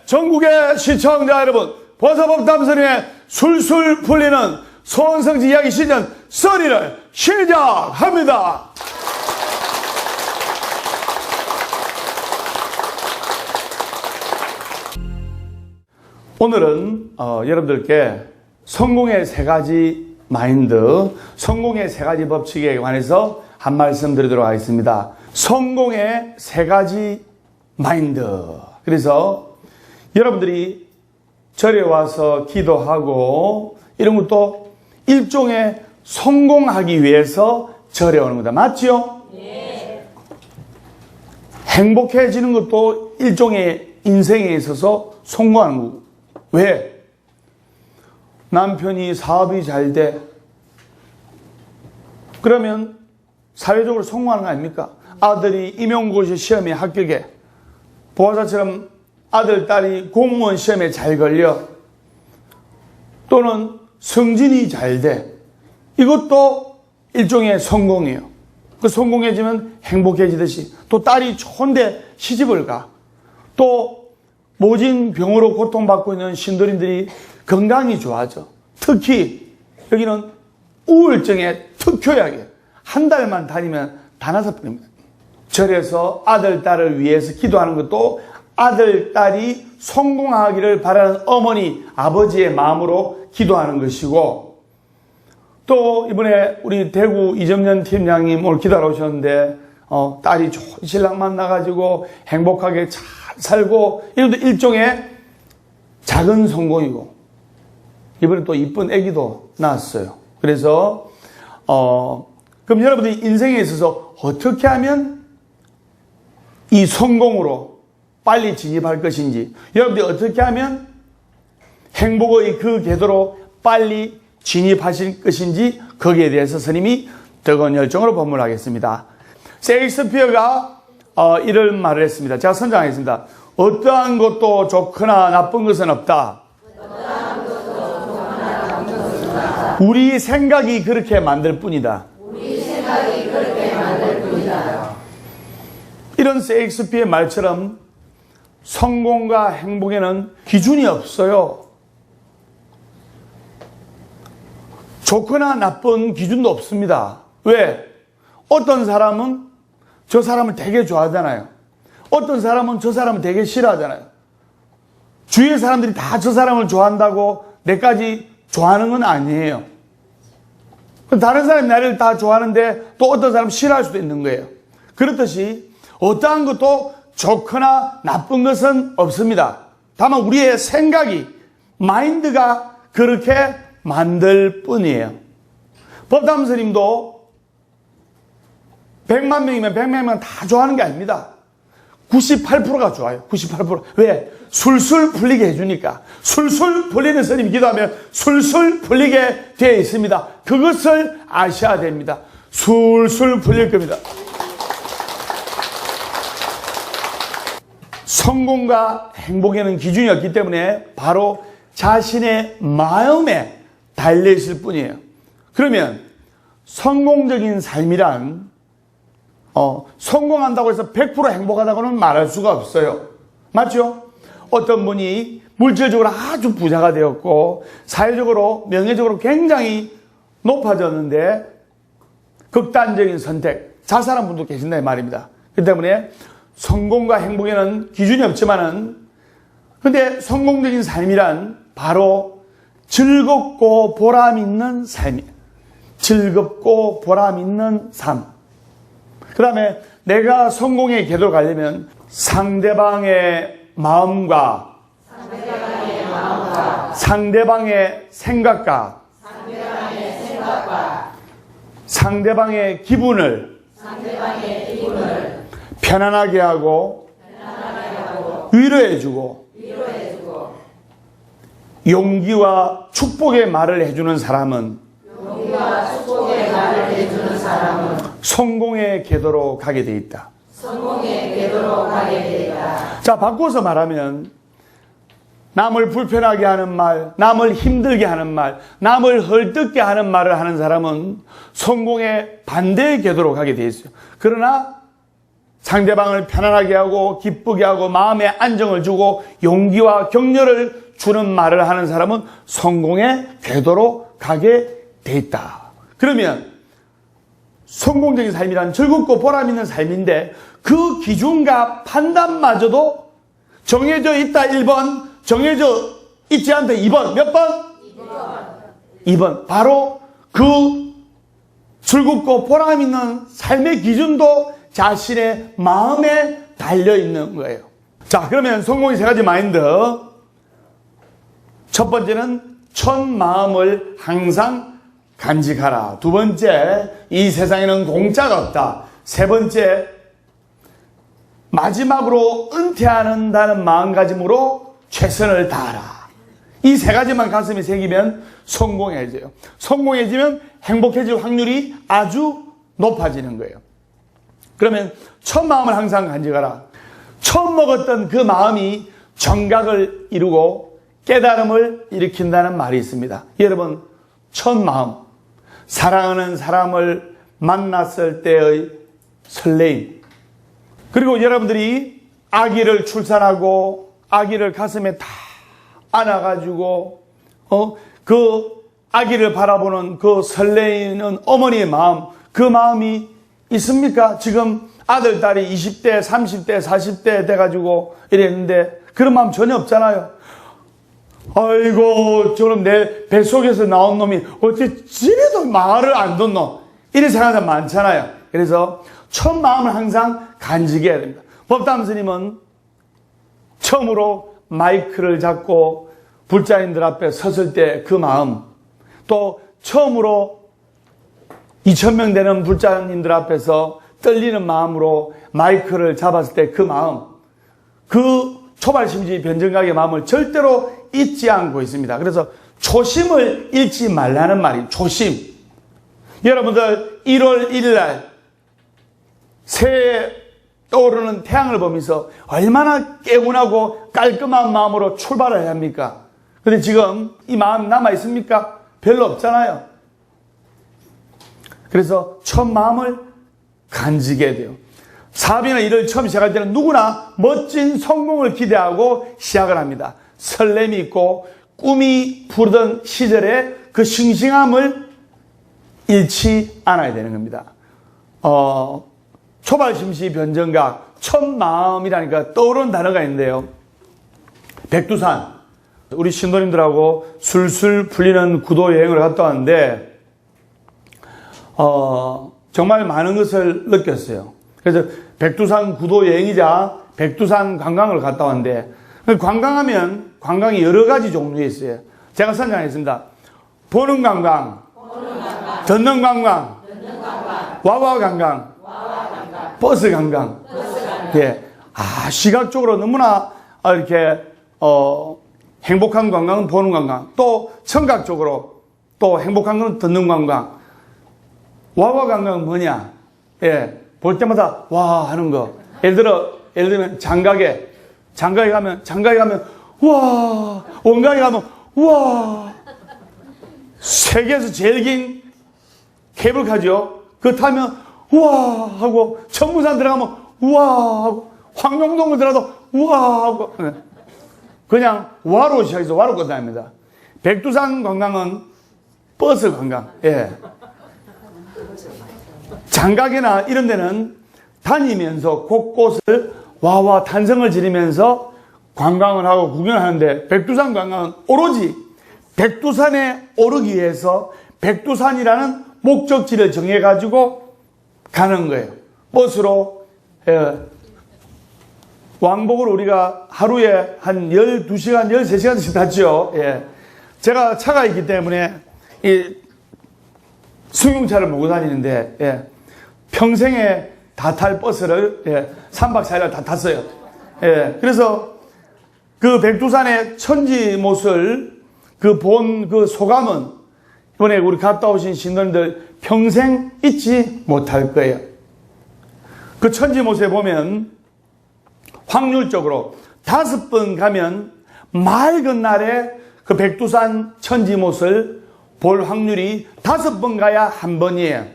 전국의 시청자 여러분, 보사법담선의 술술 풀리는 소원성지 이야기 시즌 3를 시작합니다. 오늘은 여러분들께 성공의 세 가지 마인드, 성공의 세 가지 법칙에 관해서 한 말씀 드리도록 하겠습니다. 성공의 세 가지 마인드. 그래서 여러분들이 절에 와서 기도하고 이런 것도 일종의 성공하기 위해서 절에 오는 거다. 맞죠? 네. 행복해지는 것도 일종의 인생에 있어서 성공하는 거고. 왜? 남편이 사업이 잘 돼. 그러면 사회적으로 성공하는 거 아닙니까? 아들이 임용고시 시험에 합격해. 보아사처럼 아들, 딸이 공무원 시험에 잘 걸려. 또는 승진이 잘 돼. 이것도 일종의 성공이에요. 그 성공해지면 행복해지듯이 또 딸이 좋은데 시집을 가. 또 모진 병으로 고통받고 있는 신도림들이 건강이 좋아져. 특히 여기는 우울증에 특효약이에요. 한 달만 다니면 다 나서버립니다. 절에서 아들, 딸을 위해서 기도하는 것도 아들, 딸이 성공하기를 바라는 어머니, 아버지의 마음으로 기도하는 것이고, 또 이번에 우리 대구 이정년 팀장님 오늘 기도하러 오셨는데 딸이 좋은 신랑 만나가지고 행복하게 잘 살고, 이것도 일종의 작은 성공이고, 이번에 또 이쁜 아기도 낳았어요. 그래서 그럼 여러분들이 인생에 있어서 어떻게 하면 이 성공으로 빨리 진입할 것인지, 여러분들이 어떻게 하면 행복의 그 궤도로 빨리 진입하실 것인지, 거기에 대해서 스님이 뜨거운 열정으로 법문하겠습니다. 셰익스피어가 이런 말을 했습니다. 제가 선정하겠습니다. 어떠한 것도 좋거나 나쁜 것은 없다. 우리 생각이 그렇게 만들 뿐이다. 이런 셰익스피어의 말처럼 성공과 행복에는 기준이 없어요. 좋거나 나쁜 기준도 없습니다. 왜? 어떤 사람은 저 사람을 되게 좋아하잖아요. 어떤 사람은 저 사람을 되게 싫어하잖아요. 주위의 사람들이 다 저 사람을 좋아한다고 내까지 좋아하는 건 아니에요. 다른 사람이 나를 다 좋아하는데 또 어떤 사람은 싫어할 수도 있는 거예요. 그렇듯이 어떠한 것도 좋거나 나쁜 것은 없습니다. 다만 우리의 생각이, 마인드가 그렇게 만들 뿐이에요. 법담 스님도 100만 명이면 100명이면 다 좋아하는 게 아닙니다. 98%가 좋아요. 98%. 왜? 술술 풀리게 해주니까. 술술 풀리는 스님이 기도하면 술술 풀리게 되어 있습니다. 그것을 아셔야 됩니다. 술술 풀릴 겁니다. 성공과 행복에는 기준이 없기 때문에 바로 자신의 마음에 달려있을 뿐이에요. 그러면 성공적인 삶이란 성공한다고 해서 100% 행복하다고는 말할 수가 없어요. 맞죠? 어떤 분이 물질적으로 아주 부자가 되었고 사회적으로, 명예적으로 굉장히 높아졌는데 극단적인 선택, 자살한 분도 계신다 이 말입니다. 그렇기 때문에 성공과 행복에는 기준이 없지만은, 근데 성공적인 삶이란 바로 즐겁고 보람 있는 삶이에요. 즐겁고 보람 있는 삶. 그 다음에 내가 성공의 궤도로 가려면 상대방의 마음과 상대방의 생각과 상대방의 기분을 편안하게 하고 위로해주고 용기와 축복의 말을 해주는 사람은 성공의 궤도로 가게 돼 있다. 자, 바꿔서 말하면 남을 불편하게 하는 말, 남을 힘들게 하는 말, 남을 헐뜯게 하는 말을 하는 사람은 성공의 반대의 궤도로 가게 돼 있어요. 그러나 상대방을 편안하게 하고 기쁘게 하고 마음에 안정을 주고 용기와 격려를 주는 말을 하는 사람은 성공의 궤도로 가게 돼 있다. 그러면 성공적인 삶이란 즐겁고 보람 있는 삶인데 그 기준과 판단마저도 정해져 있다 1번, 정해져 있지 않다 2번. 몇 번? 2번. 바로 그 즐겁고 보람 있는 삶의 기준도 자신의 마음에 달려있는 거예요. 자, 그러면 성공의 3가지 마인드. 첫 번째는 첫 마음을 항상 간직하라. 두 번째, 이 세상에는 공짜가 없다. 세 번째, 마지막으로 은퇴한다는 마음가짐으로 최선을 다하라. 이 3가지만 가슴에 새기면 성공해져요. 성공해지면 행복해질 확률이 아주 높아지는 거예요. 그러면 첫 마음을 항상 간직하라. 처음 먹었던 그 마음이 정각을 이루고 깨달음을 일으킨다는 말이 있습니다. 여러분, 첫 마음, 사랑하는 사람을 만났을 때의 설레임, 그리고 여러분들이 아기를 출산하고 아기를 가슴에 다 안아가지고 그 아기를 바라보는 그 설레이는 어머니의 마음, 그 마음이 있습니까? 지금 아들, 딸이 20대, 30대, 40대 돼가지고 이랬는데 그런 마음 전혀 없잖아요. 아이고, 저놈 내 뱃속에서 나온 놈이 어째 집에도 말을 안 듣노? 이런 생각이 많잖아요. 그래서 첫 마음을 항상 간직해야 됩니다. 법담 스님은 처음으로 마이크를 잡고 불자인들 앞에 섰을 때 그 마음, 또 처음으로 2,000명 되는 불자님들 앞에서 떨리는 마음으로 마이크를 잡았을 때 그 마음, 그 초발심지 변정각의 마음을 절대로 잊지 않고 있습니다. 그래서 초심을 잃지 말라는 말이 초심. 여러분들 1월 1일 날 새해 떠오르는 태양을 보면서 얼마나 깨운하고 깔끔한 마음으로 출발을 해야 합니까? 근데 지금 이 마음 남아 있습니까? 별로 없잖아요. 그래서 첫 마음을 간직해야 돼요. 사업이나 일을 처음 시작할 때는 누구나 멋진 성공을 기대하고 시작을 합니다. 설렘이 있고 꿈이 부르던 시절에 그 싱싱함을 잃지 않아야 되는 겁니다. 초발심시 변정각, 첫 마음이라니까 떠오르는 단어가 있는데요. 백두산, 우리 신도님들하고 술술 풀리는 구도 여행을 갔다 왔는데 정말 많은 것을 느꼈어요. 그래서 백두산 구도 여행이자 백두산 관광을 갔다 왔는데, 관광하면 관광이 여러 가지 종류가 있어요. 제가 선정했습니다. 보는 관광, 듣는 관광, 와와 관광, 버스 관광. 예. 시각적으로 너무나 이렇게 행복한 관광은 보는 관광, 또 청각적으로 또 행복한 건 듣는 관광. 와와 관광은 뭐냐? 예. 볼 때마다 와 하는 거. 예를 들면 장가게 가면 와, 원가에 가면 와. 세계에서 제일 긴 케이블카죠. 그거 타면 와 하고, 청문산 들어가면 와 하고, 황룡동을 들어가도 와 하고, 그냥 와로 시작해서 와로 끝납니다. 백두산 관광은 버스 관광. 예. 장각이나 이런 데는 다니면서 곳곳을 와와 탄성을 지르면서 관광을 하고 구경을 하는데, 백두산 관광은 오로지 백두산에 오르기 위해서 백두산이라는 목적지를 정해가지고 가는 거예요. 버스로. 왕복을 우리가 하루에 한 12시간, 13시간씩 탔죠. 예. 제가 차가 있기 때문에 이 승용차를 몰고 다니는데, 예. 평생에 다 탈 버스를 3박 4일 다 탔어요. 예. 그래서 그 백두산의 천지못을 본 그 소감은 이번에 우리 갔다 오신 신도님들 평생 잊지 못할 거예요. 그 천지못에 보면 확률적으로 5번 가면 맑은 날에 그 백두산 천지못을 볼 확률이 5번 가야 한 번이에요.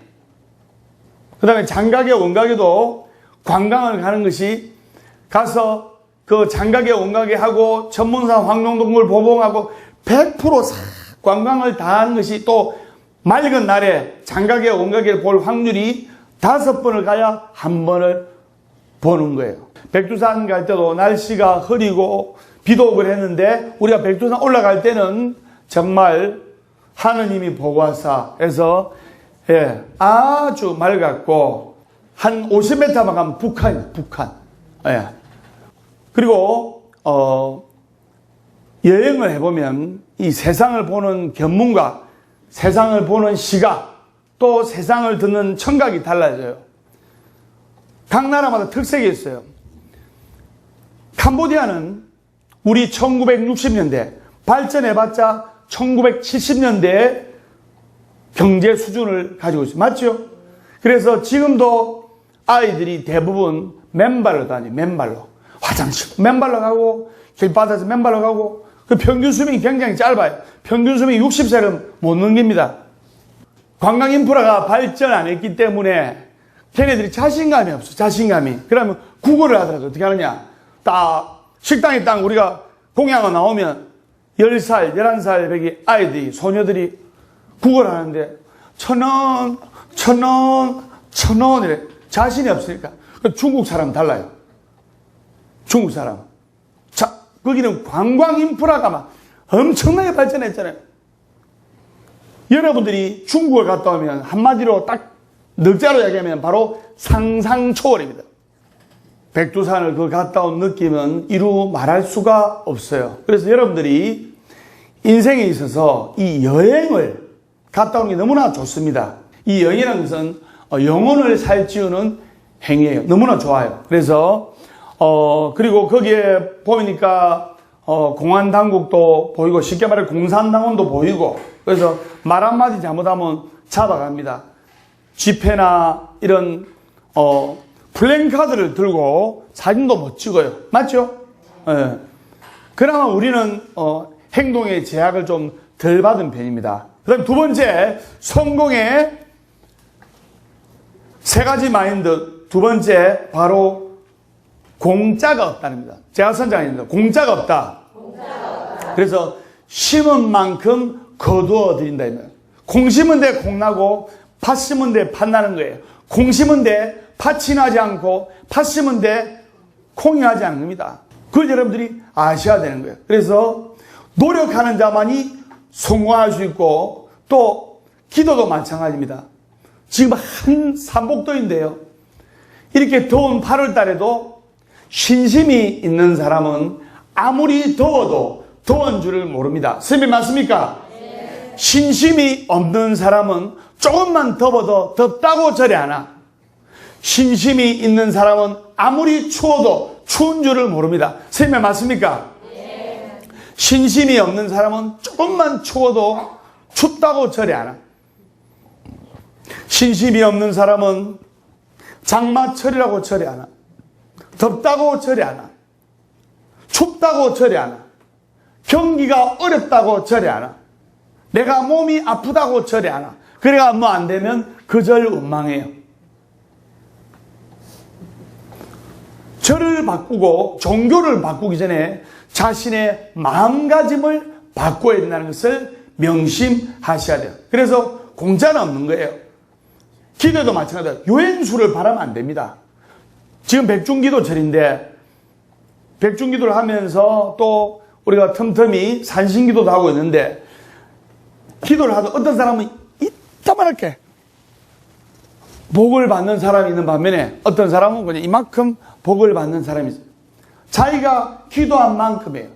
그 다음에 장가게, 원가게도 관광을 가는 것이 가서 그 장가게 온가게 하고 천문사 황룡동굴 보봉하고 100% 관광을 다 하는 것이 또 맑은 날에 장가게 온가게를 볼 확률이 5번을 가야 한 번을 보는 거예요. 백두산 갈 때도 날씨가 흐리고 비도 오고 했는데 우리가 백두산 올라갈 때는 정말 하느님이 보고 왔사 해서 아주 맑았고 한 50m만 가면 북한이에요. 북한. 그리고 여행을 해보면 이 세상을 보는 견문과 세상을 보는 시각 또 세상을 듣는 청각이 달라져요. 각 나라마다 특색이 있어요. 캄보디아는 우리 1960년대 발전해봤자 1970년대에 경제 수준을 가지고 있어요. 맞죠? 그래서 지금도 아이들이 대부분 맨발로 다녀요. 맨발로. 화장실 맨발로 가고 길바닥에서 맨발로 가고 그 평균 수명이 굉장히 짧아요. 평균 수명이 60세를 못 넘깁니다. 관광 인프라가 발전 안 했기 때문에 걔네들이 자신감이 없어. 자신감이. 그러면 국어를 하더라도 어떻게 하느냐. 딱 식당에 딱 우리가 공양어 나오면 10살, 11살 배기 아이들이 소녀들이 국어를 하는데 1,000원, 1,000원, 1,000원 이래. 자신이 없으니까. 중국 사람 달라요. 중국 사람. 자, 거기는 관광 인프라가 막 엄청나게 발전했잖아요. 여러분들이 중국을 갔다 오면 한마디로 딱 넉자로 얘기하면 바로 상상 초월입니다. 백두산을 그 갔다 온 느낌은 이루 말할 수가 없어요. 그래서 여러분들이 인생에 있어서 이 여행을 갔다 오는 게 너무나 좋습니다. 이 여행이라는 것은 영혼을 살찌우는 행위예요. 너무나 좋아요. 그래서 그리고 거기에 보니까 공안 당국도 보이고 쉽게 말해 공산당원도 보이고 그래서 말 한마디 잘못하면 잡아갑니다. 집회나 이런 플랜카드를 들고 사진도 못 찍어요. 맞죠? 예. 그나마 우리는 행동의 제약을 좀 덜 받은 편입니다. 그 다음 두 번째, 성공의 세 가지 마인드. 두 번째, 바로 공짜가 없다는 겁니다. 제가 선장입니다. 공짜가 없다. 그래서 심은 만큼 거두어 드린다. 콩 심은 데 콩 나고 팥 심은 데 팥 나는 거예요. 콩 심은 데 팥이 나지 않고 팥 심은 데 콩이 나지 않습니다. 그걸 여러분들이 아셔야 되는 거예요. 그래서 노력하는 자만이 성공할 수 있고 또 기도도 마찬가지입니다. 지금 한 삼복도인데요. 이렇게 더운 8월 달에도 신심이 있는 사람은 아무리 더워도 더운 줄을 모릅니다. 선생님 맞습니까? 네. 신심이 없는 사람은 조금만 더워도 덥다고 절에 하나. 신심이 있는 사람은 아무리 추워도 추운 줄을 모릅니다. 선생님 맞습니까? 네. 신심이 없는 사람은 조금만 추워도 춥다고 절에 하나. 신심이 없는 사람은 장마철이라고 절에 하나. 덥다고 절에 하나. 춥다고 절에 하나. 경기가 어렵다고 절에 하나. 내가 몸이 아프다고 절에 하나. 그래가 뭐 안 되면 그절 원망해요. 절을 바꾸고 종교를 바꾸기 전에 자신의 마음가짐을 바꿔야 된다는 것을 명심하셔야 돼요. 그래서 공짜는 없는 거예요. 기도도 마찬가지예요. 유행수를 바라면 안 됩니다. 지금 백중기도절인데 백중기도를 하면서 또 우리가 틈틈이 산신기도도 하고 있는데 기도를 하도 어떤 사람은 이따만하게 복을 받는 사람이 있는 반면에 어떤 사람은 그냥 이만큼 복을 받는 사람이 있어요. 자기가 기도한 만큼이에요.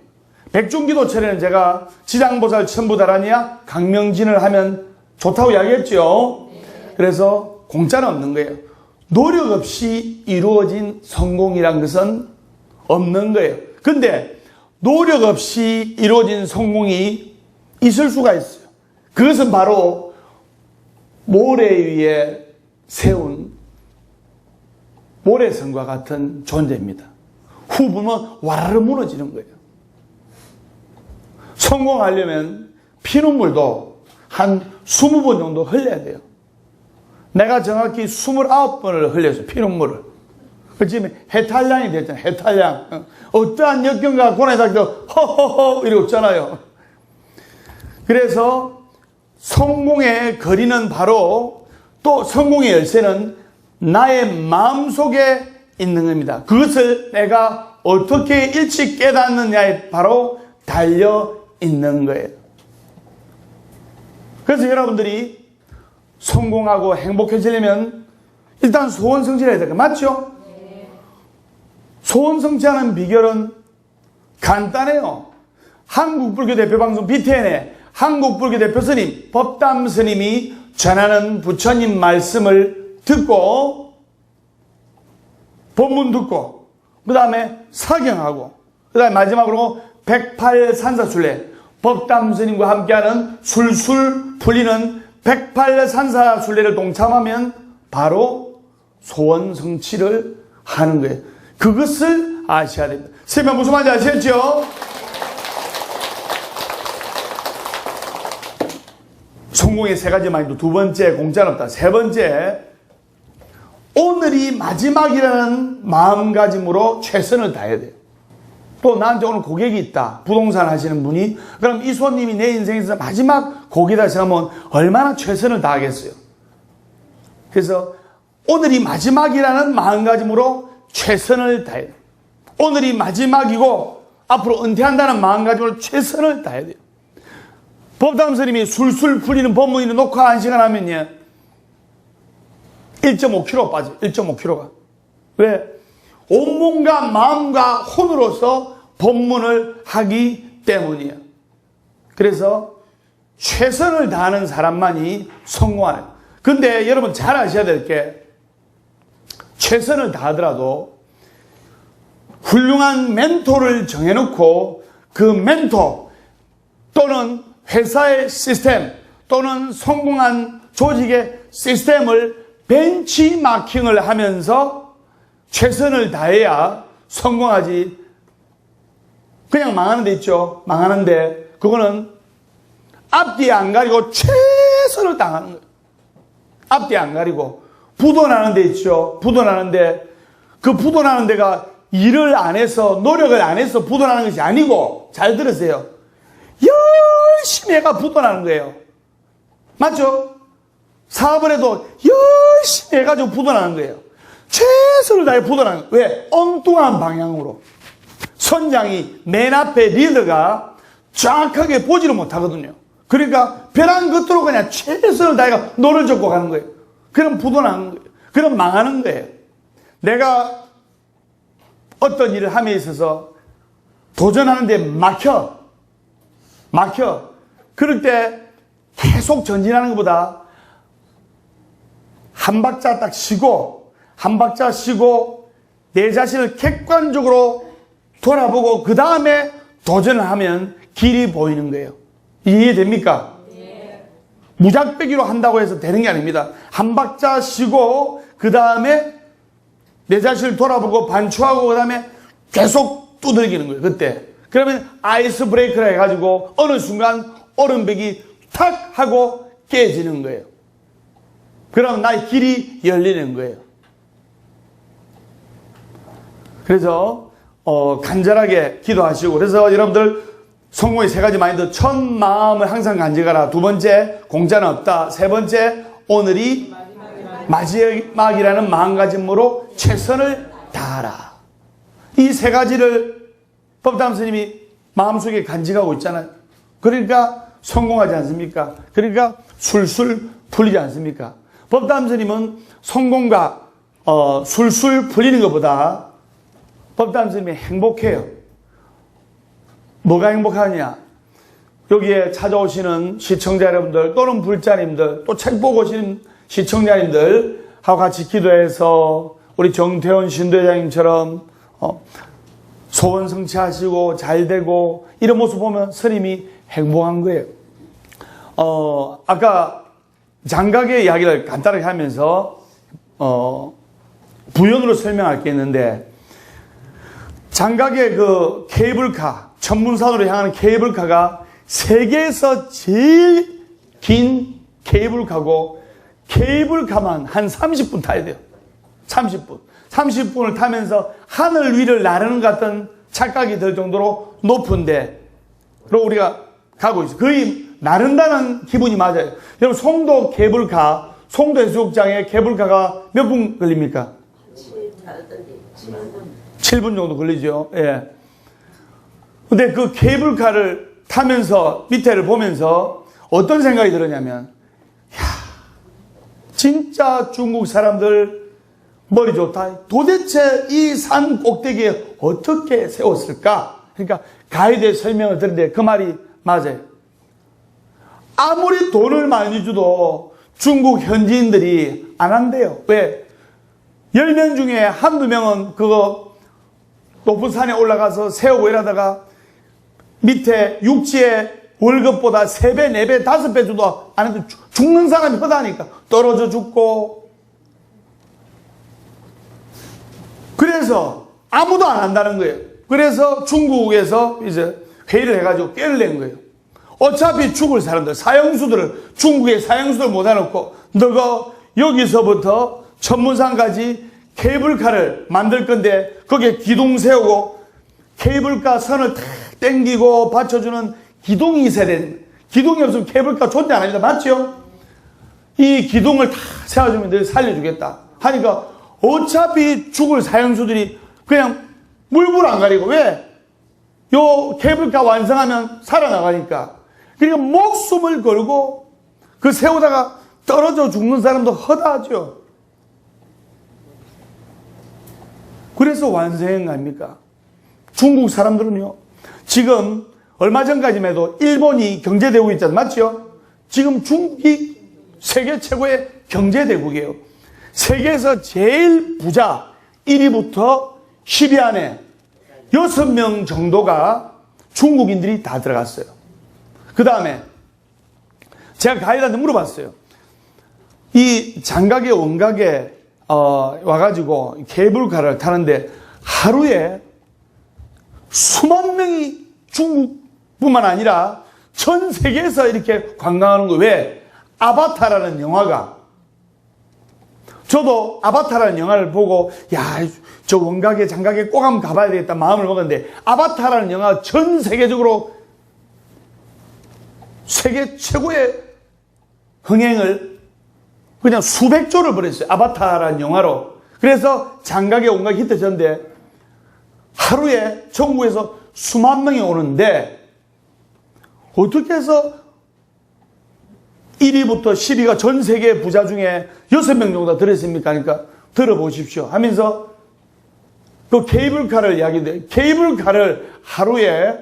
백중기도철에는 제가 지장보살 천부다라니야 강명진을 하면 좋다고 이야기했죠. 그래서 공짜는 없는 거예요. 노력 없이 이루어진 성공이란 것은 없는 거예요. 근데 노력 없이 이루어진 성공이 있을 수가 있어요. 그것은 바로 모래 위에 세운 모래성과 같은 존재입니다. 후보면 와르르 무너지는 거예요. 성공하려면 피눈물도 한 20번 정도 흘려야 돼요. 내가 정확히 29번을 흘렸어요. 피눈물을. 지금 해탈량이 됐잖아요. 해탈량. 어떠한 역경과 고난이 닥쳐도 허허허 이러고 있잖아요. 그래서 성공의 거리는 바로, 또 성공의 열쇠는 나의 마음속에 있는 겁니다. 그것을 내가 어떻게 일찍 깨닫느냐에 바로 달려 있는 거예요. 그래서 여러분들이 성공하고 행복해지려면 일단 소원 성취해야 돼요. 맞죠? 소원 성취하는 비결은 간단해요. 한국불교 대표방송 BTN의 한국불교 대표 스님, 법담 스님이 전하는 부처님 말씀을 듣고, 본문 듣고, 그 다음에 사경하고, 그 다음에 마지막으로 108산사순례, 법담 스님과 함께하는 술술 풀리는 108산사순례를 동참하면 바로 소원 성취를 하는 거예요. 그것을 아셔야 됩니다. 선생님 무슨 말인지 아시겠죠? 성공의 세 가지 마인드. 두 번째, 공짜는 없다. 세 번째, 오늘이 마지막이라는 마음가짐으로 최선을 다해야 돼요. 또 나한테 오늘 고객이 있다. 부동산 하시는 분이. 그럼 이 손님이 내 인생에서 마지막 고객이다 생각하면 얼마나 최선을 다하겠어요. 그래서 오늘이 마지막이라는 마음가짐으로 최선을 다해야 돼요. 오늘이 마지막이고 앞으로 은퇴한다는 마음가짐으로 최선을 다해야 돼요. 법담 스님이 술술 풀리는 법문이 녹화 1시간 하면요 1.5kg 빠져요. 1.5kg가. 왜? 온몸과 마음과 혼으로서 법문을 하기 때문이에요. 그래서 최선을 다하는 사람만이 성공하는. 근데 여러분 잘 아셔야 될 게, 최선을 다하더라도 훌륭한 멘토를 정해놓고 그 멘토 또는 회사의 시스템 또는 성공한 조직의 시스템을 벤치마킹을 하면서 최선을 다해야 성공하지. 그냥 망하는 데 있죠. 망하는데 그거는 앞뒤 안 가리고 최선을 당하는 거예요. 앞뒤 안 가리고 부도나는 데 있죠. 부도나는데 그 부도나는 데가 일을 안 해서 노력을 안 해서 부도나는 것이 아니고, 잘 들으세요, 열심히 해가 부도나는 거예요. 맞죠? 사업을 해도 열심히 해가지고 부도나는 거예요. 최선을 다해 부도나는 거예요. 왜? 엉뚱한 방향으로. 선장이 맨 앞에 리더가 정확하게 보지를 못하거든요. 그러니까 벼랑 끝으로 그냥 최선을 다해가 노를 젓고 가는 거예요. 그럼 부도나는 거예요. 그럼 망하는 거예요. 내가 어떤 일을 함에 있어서 도전하는데 막혀. 그럴 때 계속 전진하는 것보다 한 박자 딱 쉬고, 한 박자 쉬고 내 자신을 객관적으로 돌아보고 그 다음에 도전을 하면 길이 보이는 거예요. 이해됩니까? 네. 무작배기로 한다고 해서 되는 게 아닙니다. 한 박자 쉬고 그 다음에 내 자신을 돌아보고 반추하고 그 다음에 계속 두들기는 거예요. 그때. 그러면 아이스 브레이크를 해가지고 어느 순간 얼음벽이 탁 하고 깨지는 거예요. 그럼 나의 길이 열리는 거예요. 그래서 간절하게 기도하시고, 그래서 여러분들 성공의 세 가지 마인드. 첫 마음을 항상 간직하라. 두 번째, 공짜는 없다. 세 번째, 오늘이 마지막이라는 마음가짐으로 최선을 다하라. 이 세 가지를 법담 스님이 마음속에 간직하고 있잖아요. 그러니까 성공하지 않습니까? 그러니까 술술 풀리지 않습니까? 법담 스님은 성공과 술술 풀리는 것보다 법담 스님이 행복해요. 뭐가 행복하냐? 여기에 찾아오시는 시청자 여러분들 또는 불자님들, 또 책 보고 오시는 시청자님들하고 같이 기도해서 우리 정태원 신도회장님처럼 소원 성취하시고 잘 되고 이런 모습 보면 스님이 행복한 거예요. 아까 장각의 이야기를 간단하게 하면서 부연으로 설명할 게 있는데, 장각의 그 케이블카, 천문산으로 향하는 케이블카가 세계에서 제일 긴 케이블카고, 케이블카만 한 30분 타야 돼요. 30분. 30분을 타면서 하늘 위를 나르는 것 같은 착각이 들 정도로 높은데, 로 우리가 가고 있어요. 거의 나른다는 기분이 맞아요. 여러분, 송도 케이블카, 송도 해수욕장에 케이블카가 몇 분 걸립니까? 7분 정도 걸리죠. 예. 근데 그 케이블카를 타면서 밑에를 보면서 어떤 생각이 들었냐면, 야, 진짜 중국 사람들 머리 좋다. 도대체 이 산 꼭대기에 어떻게 세웠을까? 그러니까 가이드의 설명을 듣는데 그 말이 맞아요. 아무리 돈을 많이 줘도 중국 현지인들이 안 한대요. 왜? 10명 중에 한두 명은 그거 높은 산에 올라가서 세우고 이러다가 밑에 육지에 월급보다 3배, 4배, 5배 줘도 안 해도 죽는 사람이 허다니까. 떨어져 죽고. 그래서 아무도 안 한다는 거예요. 그래서 중국에서 이제 회의를 해가지고 깨를 낸 거예요. 어차피 죽을 사람들, 사형수들을, 중국의 사형수들 모아놓고 너가 여기서부터 천문산까지 케이블카를 만들 건데 거기에 기둥 세우고 케이블카 선을 탁 당기고 받쳐주는 기둥이 있어야 되는, 기둥이 없으면 케이블카 존재 안 합니다. 맞죠? 이 기둥을 다 세워주면 늘 살려주겠다 하니까 어차피 죽을 사형수들이 그냥 물불 안 가리고, 왜? 요 케이블카 완성하면 살아나가니까. 그러니까 목숨을 걸고 그 세우다가 떨어져 죽는 사람도 허다하죠. 그래서 완성한 거 아닙니까? 중국 사람들은요, 지금 얼마 전까지만 해도 일본이 경제대국이 있잖아요. 맞죠? 지금 중국이 세계 최고의 경제대국이에요. 세계에서 제일 부자 1위부터 10위 안에 6명 정도가 중국인들이 다 들어갔어요. 그 다음에 제가 가이드한테 물어봤어요. 이 장각의 원각에 와가지고 케이블카를 타는데 하루에 수만 명이 중국뿐만 아니라 전 세계에서 이렇게 관광하는 거예요. 왜? 아바타라는 영화가, 저도 아바타라는 영화를 보고 야, 저 원각에 장각에 꼭 한번 가봐야 되겠다 마음을 먹었는데, 아바타라는 영화가 전 세계적으로 세계 최고의 흥행을 그냥 수백조를 벌였어요. 아바타라는 영화로. 그래서 장각에 원각이 히트쳤는데 하루에 전국에서 수만 명이 오는데 어떻게 해서 1위부터 10위가 전 세계 부자 중에 6명 정도 들었습니까? 그러니까 들어보십시오 하면서 그 케이블카를 이야기해요. 케이블카를 하루에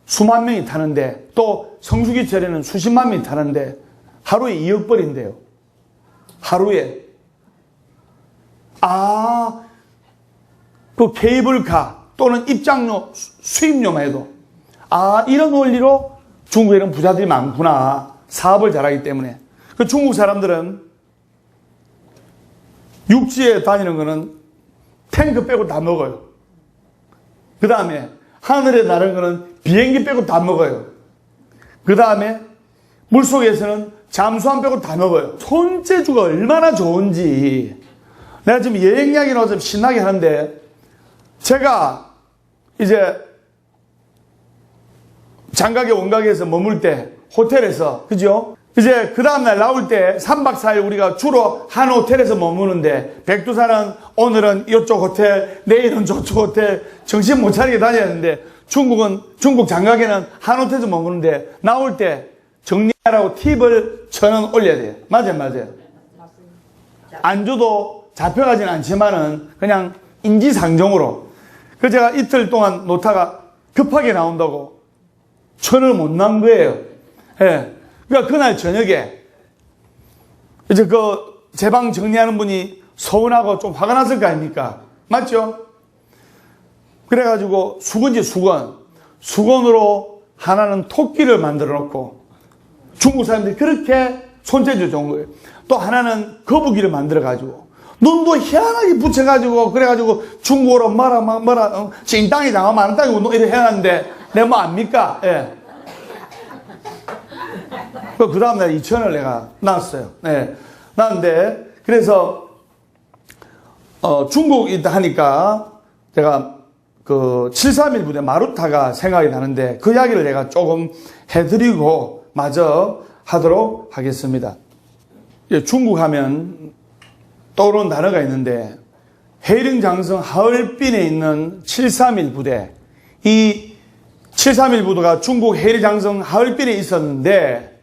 수만 명이 타는데, 또 성수기철에는 수십만 명이 타는데 하루에 2억 벌인대요. 하루에. 그 케이블카 또는 입장료, 수입료만 해도 이런 원리로 중국에는 부자들이 많구나. 사업을 잘하기 때문에. 그 중국 사람들은 육지에 다니는 거는 탱크 빼고 다 먹어요. 그 다음에 하늘에 나르는 거는 비행기 빼고 다 먹어요. 그 다음에 물속에서는 잠수함 빼고 다 먹어요. 손재주가 얼마나 좋은지. 내가 지금 여행 이야기 나와서 신나게 하는데, 제가 이제 장각에 원각에서 머물 때 호텔에서, 그죠? 이제 그 다음날 나올 때 3박 4일 우리가 주로 한 호텔에서 머무는데, 백두산은 오늘은 이쪽 호텔, 내일은 저쪽 호텔, 정신 못 차리게 다녔는데, 중국 장각에는 한 호텔에서 머무는데 나올 때 정리하라고 팁을 1,000원 올려야 돼요. 맞아요. 안 줘도 잡혀가진 않지만은 그냥 인지상정으로. 그래서 제가 이틀 동안 노타가 급하게 나온다고 1,000원을 못 난 거예요. 예. 그러니까 그날 저녁에 이제 그 제 방 정리하는 분이 서운하고 좀 화가 났을 거 아닙니까? 맞죠? 그래가지고 수건으로 하나는 토끼를 만들어 놓고, 중국 사람들이 그렇게 손재주 좋은 거예요. 또 하나는 거북이를 만들어 가지고 눈도 희한하게 붙여가지고, 그래가지고 중국어로 뭐라 징땅이 장어 많은 땅이 운동 이렇게 해놨는데 내가 뭐 압니까? 예. 그 다음날 2,000원을 내가 놨어요. 네. 놨는데, 그래서 중국 있다 하니까 제가 그 731 부대 마루타가 생각이 나는데 그 이야기를 내가 조금 해드리고 마저 하도록 하겠습니다. 중국 하면 떠오르는 단어가 있는데 해령장성 하얼빈에 있는 731 부대, 이 731 부대가 중국 해령장성 하얼빈에 있었는데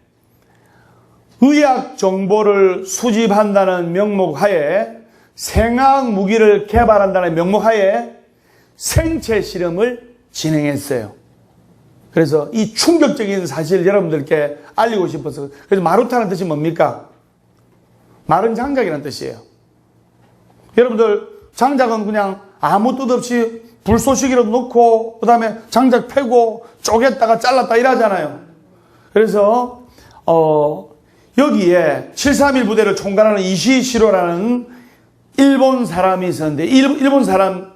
의학 정보를 수집한다는 명목 하에 생화학 무기를 개발한다는 명목 하에 생체 실험을 진행했어요. 그래서 이 충격적인 사실을 여러분들께 알리고 싶어서. 그래서 마루타는 뜻이 뭡니까? 마른 장작이라는 뜻이에요. 여러분들 장작은 그냥 아무 뜻 없이 불쏘시개로 놓고 그 다음에 장작 패고 쪼갰다가 잘랐다 이러잖아요. 그래서 여기에 731 부대를 총괄하는 이시시로라는 일본 사람이 있었는데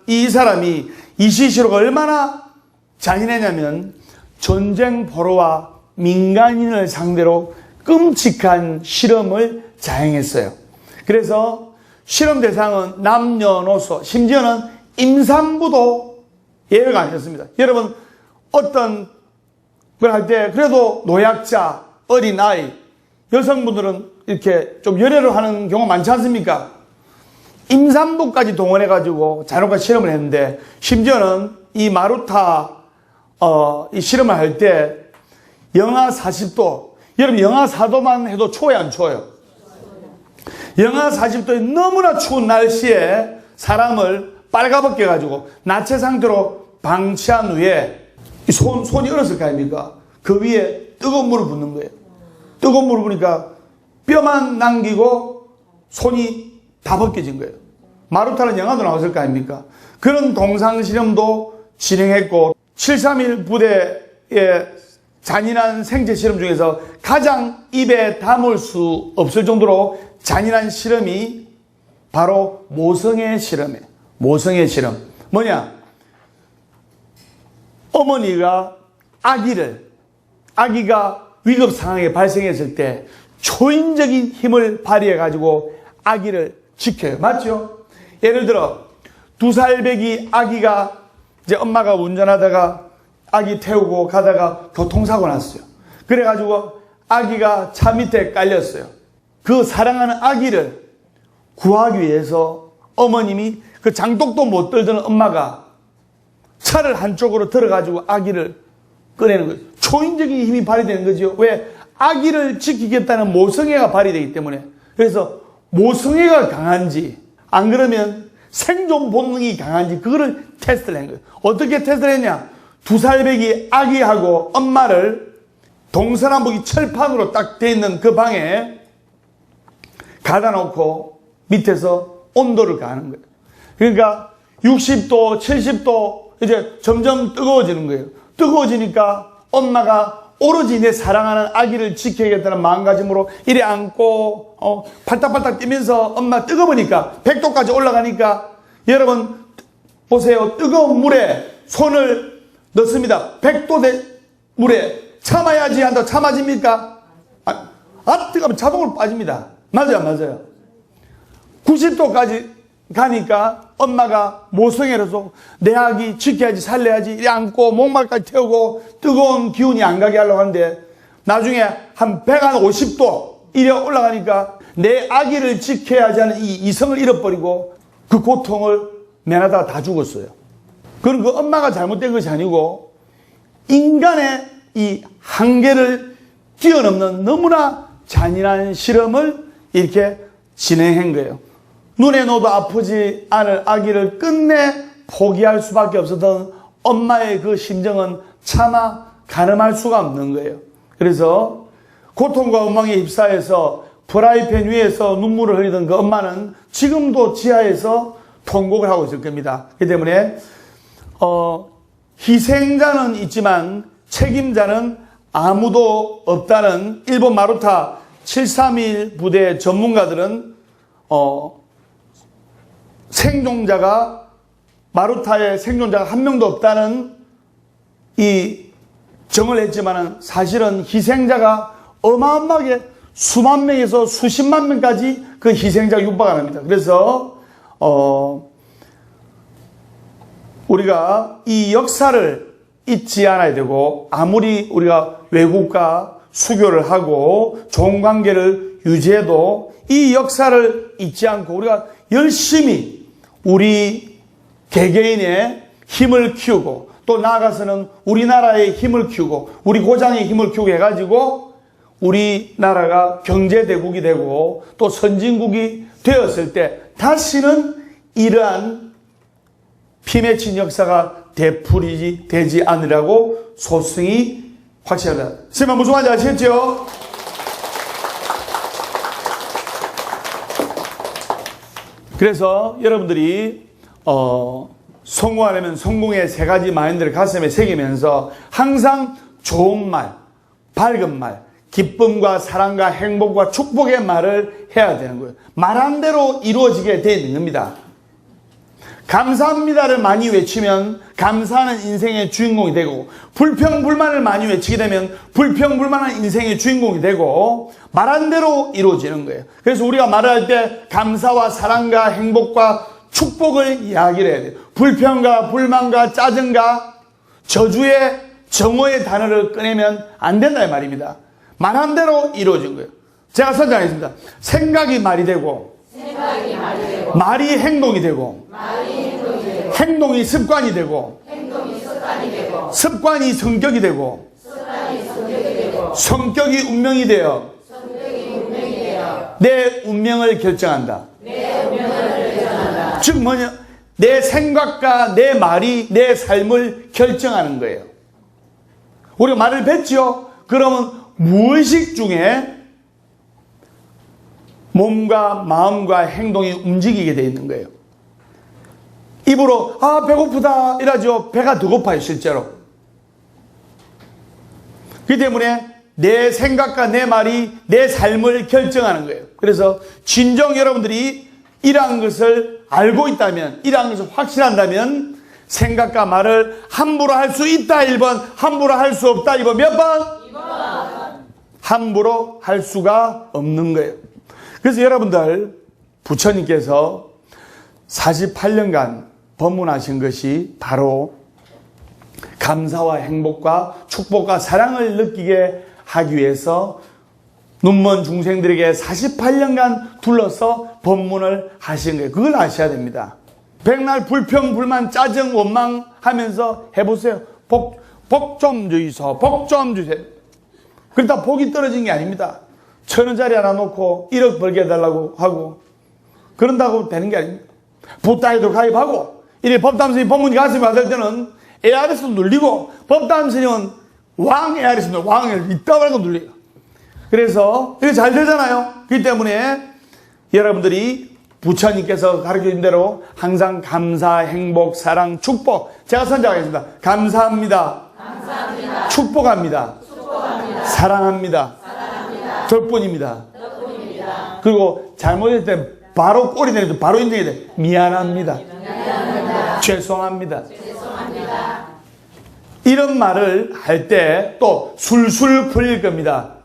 이 사람이 이시시로가 얼마나 잔인했냐면 전쟁 포로와 민간인을 상대로 끔찍한 실험을 자행했어요. 그래서 실험 대상은 남녀노소, 심지어는 임산부도 예외가 아니었습니다. 여러분 어떤 걸 할 때 그래도 노약자, 어린아이, 여성분들은 이렇게 좀 열애를 하는 경우가 많지 않습니까? 임산부까지 동원해가지고 잔혹한 실험을 했는데 심지어는 이 마루타 이 실험을 할 때 영하 40도, 여러분 영하 4도만 해도 추워요 안 추워요? 영하 40도의 너무나 추운 날씨에 사람을 빨가벗겨 가지고 나체 상태로 방치한 후에 손이 얼었을 거 아닙니까? 그 위에 뜨거운 물을 붓는 거예요. 뜨거운 물을 부으니까 뼈만 남기고 손이 다 벗겨진 거예요. 마루타는 영화도 나왔을 거 아닙니까? 그런 동상실험도 진행했고 731 부대의 잔인한 생체 실험 중에서 가장 입에 담을 수 없을 정도로 잔인한 실험이 바로 모성애 실험이에요. 모성애 실험. 뭐냐? 어머니가 아기가 위급 상황에 발생했을 때 초인적인 힘을 발휘해가지고 아기를 지켜요. 맞죠? 예를 들어 2살 배기 아기가 이제 엄마가 운전하다가 아기 태우고 가다가 교통사고 났어요. 그래가지고 아기가 차 밑에 깔렸어요. 그 사랑하는 아기를 구하기 위해서 어머님이 그 장독도 못 들던 엄마가 차를 한쪽으로 들어가지고 아기를 꺼내는 거예요. 초인적인 힘이 발휘되는 거죠. 왜? 아기를 지키겠다는 모성애가 발휘되기 때문에. 그래서 모성애가 강한지 안 그러면 생존 본능이 강한지 그거를 테스트를 한 거예요. 어떻게 테스트를 했냐? 2살 배기 아기하고 엄마를 동서남북이 철판으로 딱 돼 있는 그 방에 가다 놓고 밑에서 온도를 가는 거예요. 그러니까 60도, 70도 이제 점점 뜨거워지는 거예요. 뜨거워지니까 엄마가 오로지 내 사랑하는 아기를 지켜야겠다는 마음가짐으로 이래 안고 팔딱팔딱 뛰면서 엄마 뜨거우니까 100도까지 올라가니까 여러분 보세요. 뜨거운 물에 손을 넣습니다. 100도 물에 참아야지 한다. 참아집니까? 뜨거우면 자동으로 빠집니다. 맞아요. 90도까지 가니까 엄마가 모성애로서 내 아기 지켜야지 살려야지 이래 안고 목말까지 태우고 뜨거운 기운이 안 가게 하려고 하는데 나중에 한 150도 이래 올라가니까 내 아기를 지켜야지 하는 이 이성을 잃어버리고 그 고통을 면하다가 다 죽었어요. 그건 그 엄마가 잘못된 것이 아니고 인간의 이 한계를 뛰어넘는 너무나 잔인한 실험을 이렇게 진행한 거예요. 눈에 넣어도 아프지 않을 아기를 끝내 포기할 수밖에 없었던 엄마의 그 심정은 차마 가늠할 수가 없는 거예요. 그래서 고통과 원망에 휩싸여서 프라이팬 위에서 눈물을 흘리던 그 엄마는 지금도 지하에서 통곡을 하고 있을 겁니다. 그렇기 때문에 희생자는 있지만 책임자는 아무도 없다는 일본 마루타 731 부대 전문가들은 마루타의 생존자가 한 명도 없다는 이 정을 했지만은 사실은 희생자가 어마어마하게 수만 명에서 수십만 명까지 그 희생자가 육박을 합니다. 그래서 우리가 이 역사를 잊지 않아야 되고, 아무리 우리가 외국과 수교를 하고 좋은 관계를 유지해도 이 역사를 잊지 않고 우리가 열심히 우리 개개인의 힘을 키우고, 또 나아가서는 우리나라의 힘을 키우고 우리 고장의 힘을 키우고 해가지고 우리나라가 경제대국이 되고 또 선진국이 되었을 때 다시는 이러한 피 맺힌 역사가 되풀이되지 않으라고 소승이 확실하다. 선생님 무슨 말인지 아시겠죠? 그래서 여러분들이 성공하려면 성공의 세 가지 마인드를 가슴에 새기면서 항상 좋은 말, 밝은 말, 기쁨과 사랑과 행복과 축복의 말을 해야 되는 거예요. 말한 대로 이루어지게 되어 있는 겁니다. 감사합니다를 많이 외치면 감사하는 인생의 주인공이 되고, 불평불만을 많이 외치게 되면 불평불만한 인생의 주인공이 되고, 말한 대로 이루어지는 거예요. 그래서 우리가 말을 할 때 감사와 사랑과 행복과 축복을 이야기를 해야 돼요. 불평과 불만과 짜증과 저주의 정오의 단어를 꺼내면 안 된다 이 말입니다. 말한 대로 이루어진 거예요. 제가 선정하겠습니다. 생각이 말이 되고, 말이 행동이 되고, 행동이 습관이 되고, 습관이 성격이 되고, 성격이 운명이 되어 내 운명을 결정한다. 즉 뭐냐? 내 생각과 내 말이 내 삶을 결정하는 거예요. 우리가 말을 뱉지요? 그러면 무의식 중에 몸과 마음과 행동이 움직이게 되어 있는 거예요. 입으로 배고프다 이러죠. 배가 더 고파요 실제로. 그렇기 때문에 내 생각과 내 말이 내 삶을 결정하는 거예요. 그래서 진정 여러분들이 이러한 것을 알고 있다면, 이러한 것을 확신한다면 생각과 말을 함부로 할 수 있다 1번, 함부로 할 수 없다 2번. 몇 번? 2번. 함부로 할 수가 없는 거예요. 그래서 여러분들 부처님께서 48년간 법문하신 것이 바로 감사와 행복과 축복과 사랑을 느끼게 하기 위해서 눈먼 중생들에게 48년간 둘러서 법문을 하신 거예요. 그걸 아셔야 됩니다. 백날 불평, 불만, 짜증, 원망하면서 해보세요. 복 좀 주이소, 복 좀 주세요. 그러다 복이 떨어진 게 아닙니다. 1,000원짜리 하나 놓고 1억 벌게 해달라고 하고 그런다고 되는 게 아닙니다. 부따에도 가입하고, 이래 법담스님 법문이 가슴이 받을 때는 ARS도 눌리고, 법담스님은 왕 ARS는 왕을 이따만한 거 눌려요. 그래서 이게 잘 되잖아요. 그렇기 때문에 여러분들이 부처님께서 가르쳐준 대로 항상 감사, 행복, 사랑, 축복. 제가 선정하겠습니다. 감사합니다. 감사합니다. 축복합니다. 축복합니다. 사랑합니다. 사랑합니다. 덕분입니다. 덕분입니다. 그리고 잘못했을 때 바로 꼴이 되는데 바로 인정이 돼. 미안합니다. 미안합니다. 죄송합니다. 죄송합니다. 이런 말을 할 때 또 술술 풀릴 겁니다.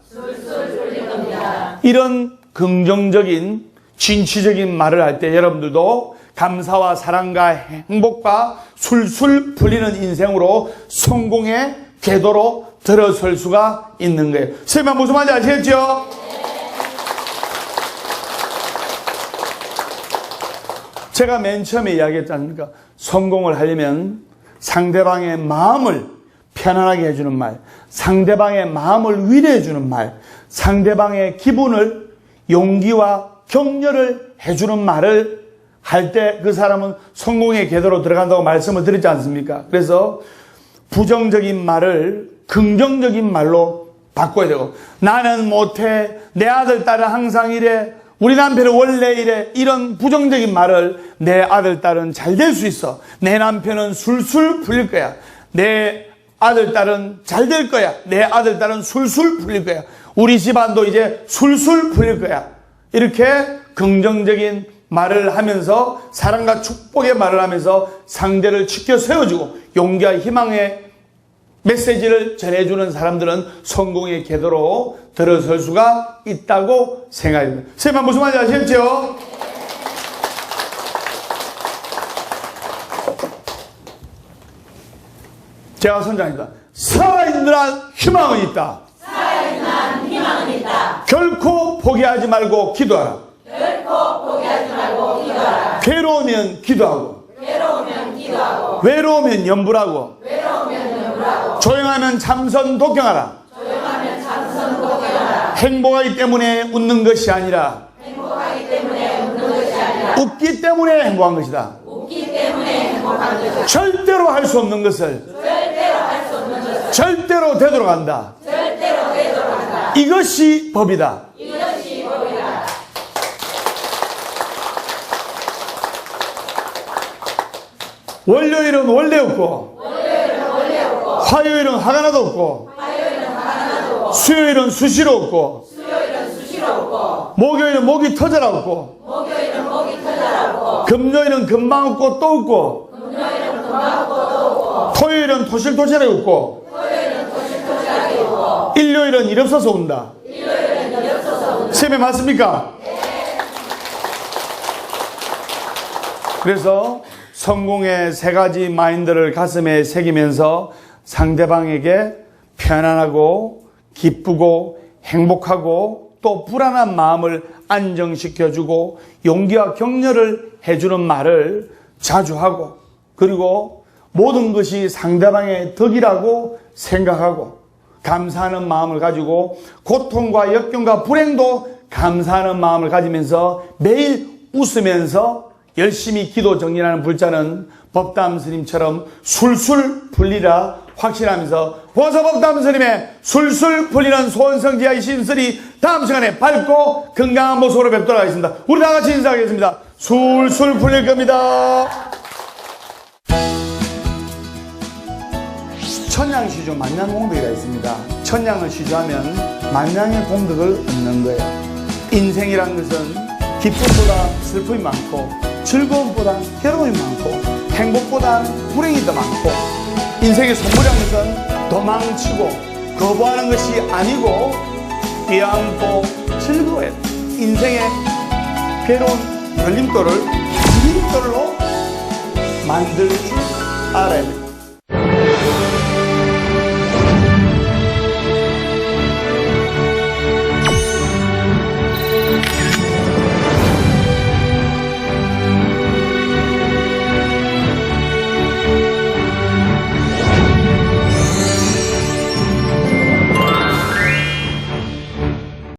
이런 긍정적인 진취적인 말을 할 때 여러분들도 감사와 사랑과 행복과 술술 풀리는 인생으로 성공의 궤도로 들어설 수가 있는 거예요. 선생님 무슨 말인지 아시겠죠? 제가 맨 처음에 이야기했지 않습니까? 성공을 하려면 상대방의 마음을 편안하게 해주는 말, 상대방의 마음을 위로해주는 말, 상대방의 기분을 용기와 격려를 해주는 말을 할 때 그 사람은 성공의 궤도로 들어간다고 말씀을 드렸지 않습니까? 그래서 부정적인 말을 긍정적인 말로 바꿔야 되고, 나는 못해, 내 아들 딸은 항상 이래, 우리 남편은 원래 이래, 이런 부정적인 말을 내 아들 딸은 잘 될 수 있어, 내 남편은 술술 풀릴 거야, 내 아들 딸은 잘 될 거야, 내 아들 딸은 술술 풀릴 거야, 우리 집안도 이제 술술 풀릴 거야, 이렇게 긍정적인 말을 하면서 사랑과 축복의 말을 하면서 상대를 지켜 세워주고 용기와 희망의 메시지를 전해주는 사람들은 성공의 궤도로 들어설 수가 있다고 생각합니다. 선생님 무슨 말인지 아시겠죠? 제가 선장입니다. 살아있는 한 희망은 있다. 살아있는 한 희망은 있다. 결코 포기하지 말고 기도하라. 결코 포기하지 말고 기도하라. 괴로우면 기도하고, 괴로우면 기도하고, 외로우면 염불하고, 외로우면 염불하고, 조용하면 참선 독경하라. 조용하면 참선 독경하라. 행복하기 때문에 웃는 것이 아니라 행복하기 때문에 웃는 것이 아니라 웃기 때문에 행복한 것이다. 웃기 때문에 행복한 것이다. 절대로 할 수 없는 것을 절대로 할 수 없는 것을 절대로 되도록 한다. 절대로 되도록 한다. 이것이 법이다. 이것이 법이다. 월요일은 원래 없고, 월요일은 원래 없고, 화요일은 하나도 없고, 화요일은 하나도 없고, 수요일은 수시로 없고, 수요일은 수시로 없고, 목요일은 목이 터져라 없고, 목요일은 목이 터져라 없고, 금요일은 금방 없고 또 없고, 금요일은 금방 없고 또 없고, 토요일은 토실토실하게 없고, 토요일은 토실토실하게 없고, 일요일은 일 없어서 온다. 일요일은 일 없어서 온다. 세배 맞습니까? 그래서 성공의 세 가지 마인드를 가슴에 새기면서 상대방에게 편안하고 기쁘고 행복하고 또 불안한 마음을 안정시켜주고 용기와 격려를 해주는 말을 자주 하고, 그리고 모든 것이 상대방의 덕이라고 생각하고 감사하는 마음을 가지고 고통과 역경과 불행도 감사하는 마음을 가지면서 매일 웃으면서 열심히 기도 정리하는 불자는 법담 스님처럼 술술 풀리라 확신하면서 보서법담 스님의 술술 풀리는 소원성지하의 신설이 다음 시간에 밝고 건강한 모습으로 뵙도록 하겠습니다. 우리 다 같이 인사하겠습니다. 술술 풀릴 겁니다. 천냥시주 만냥공덕이라 있습니다. 천냥을 시주하면 만냥의 공덕을 얻는 거예요. 인생이란 것은 기쁨보다 슬픔이 많고 즐거움보다 괴로움이 많고 행복보다 불행이 더 많고, 인생의 선물이라는 것은 도망치고 거부하는 것이 아니고 뛰어안고 즐거워야 돼. 인생의 괴로운 걸림돌을 걸림돌로 만들 줄 알아야 돼.